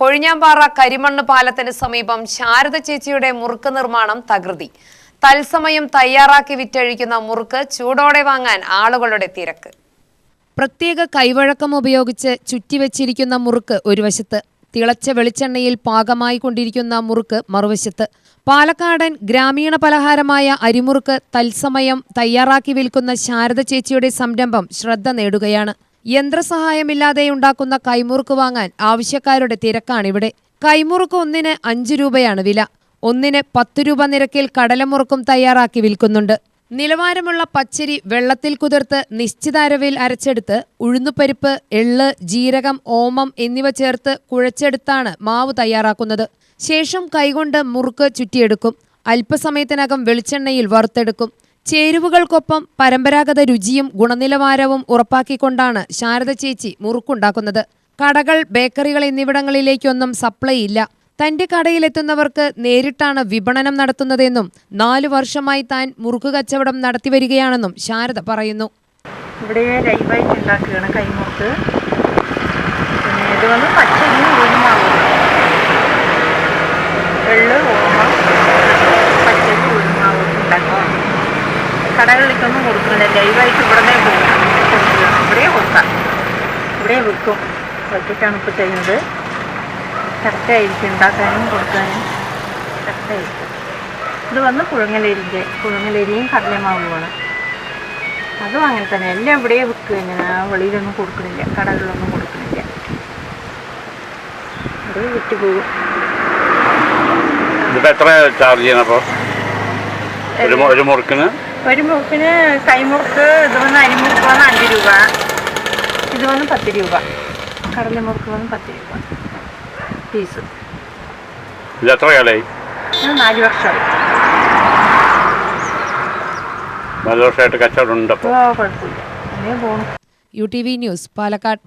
കൊഴിഞ്ഞാമ്പാറ കരിമണ്ണ് പാലത്തിന് സമീപം ശാരദ ചേച്ചിയുടെ മുറുക്ക് നിർമ്മാണം തകൃതി. തത്സമയം തയ്യാറാക്കി വിറ്റഴിക്കുന്ന മുറുക്ക് ചൂടോടെ വാങ്ങാൻ ആളുകളുടെ തിരക്ക്. പ്രത്യേക കൈവഴക്കം ഉപയോഗിച്ച് ചുറ്റിവെച്ചിരിക്കുന്ന മുറുക്ക് ഒരു വശത്ത്, തിളച്ച വെളിച്ചെണ്ണയിൽ പാകമായി കൊണ്ടിരിക്കുന്ന മുറുക്ക് മറുവശത്ത്. പാലക്കാടൻ ഗ്രാമീണ പലഹാരമായ അരിമുറുക്ക് തത്സമയം തയ്യാറാക്കി വിൽക്കുന്ന ശാരദ ചേച്ചിയുടെ സംരംഭം ശ്രദ്ധ നേടുകയാണ്. യന്ത്രസഹായമില്ലാതെ ഉണ്ടാക്കുന്ന കൈമുറുക്ക് വാങ്ങാൻ ആവശ്യക്കാരുടെ തിരക്കാണിവിടെ. കൈമുറുക്ക് ഒന്നിന് 5 രൂപയാണ് വില. ഒന്നിന് 10 രൂപ നിരക്കിൽ കടലമുറുക്കും തയ്യാറാക്കി വിൽക്കുന്നുണ്ട്. നിലവാരമുള്ള പച്ചരി വെള്ളത്തിൽ കുതിർത്ത് നിശ്ചിത അരവിൽ അരച്ചെടുത്ത് ഉഴുന്നുപരിപ്പ്, എള്ള്, ജീരകം, ഓമം എന്നിവ ചേർത്ത് കുഴച്ചെടുത്താണ് മാവ് തയ്യാറാക്കുന്നത്. ശേഷം കൈകൊണ്ട് മുറുക്ക് ചുറ്റിയെടുക്കും. അല്പസമയത്തിനകം വെളിച്ചെണ്ണയിൽ വറുത്തെടുക്കും. ചേരുവകൾക്കൊപ്പം പരമ്പരാഗത രുചിയും ഗുണനിലവാരവും ഉറപ്പാക്കിക്കൊണ്ടാണ് ശാരദ ചേച്ചി മുറുക്കുണ്ടാക്കുന്നത്. കടകൾ, ബേക്കറികൾ എന്നിവിടങ്ങളിലേക്കൊന്നും സപ്ലൈ ഇല്ല. തന്റെ കടയിലെത്തുന്നവർക്ക് നേരിട്ടാണ് വിപണനം നടത്തുന്നതെന്നും 4 വർഷമായി താൻ മുറുക്ക് കച്ചവടം നടത്തിവരികയാണെന്നും ശാരദ പറയുന്നു. ഇവിടെ ലൈവായിട്ട് ഉണ്ടാക്കുകയാണ് കൈമുറുക്ക്. പിന്നെ ഇത് വന്ന് പച്ചരി, ഉഴുന്നുമാവ്, എള്ള്, ഓമം, പച്ചരി, ഉഴുന്നുമാവ് ഉണ്ടാക്കുക. കടകളിലേക്കൊന്നും കൊടുക്കുന്നില്ല. ലൈവായിട്ട് ഇവിടെ കൊടുക്കുകയാണ്. ഇവിടെ കൊടുക്കാം, ഇവിടെ വിൽക്കും. ഒറ്റയ്ക്കാണ് ഇപ്പോൾ ചെയ്യുന്നത്. കറക്റ്റായിരിക്കും ഉണ്ടാക്കാനും കൊടുക്കാനും കറക്റ്റായിരിക്കും. ഇത് വന്ന് പുഴുങ്ങലരിയും കടലമാവുമാണ്. അതും അങ്ങനെ തന്നെ. എല്ലാം ഇവിടെ വിൽക്കുക. ഇങ്ങനെ വെളിയിലൊന്നും കൊടുക്കുന്നില്ല, കടകളിലൊന്നും കൊടുക്കുന്നില്ല. അത് വിറ്റുപോകും. എത്ര ചാർജ് ചെയ്യണം അപ്പോൾ ഒരു മുറുക്കിന്? ഒരു മുറുക്കിന് കൈമുറുക്ക് ഇത് വന്ന് അരിമുറുക്ക് വന്ന് 5 രൂപ, ഇത് വന്ന് 10 രൂപ, കടലമുറുക്ക് വന്ന് 10 രൂപ പീസ്. ഇത് എത്ര കാലമായി? 4 വർഷമായി. 4 വർഷമായിട്ട് കച്ചവടം ഉണ്ട്. അപ്പോൾ കുഴപ്പമില്ല, അങ്ങനെ പോകണം. UTV news, Palakkad.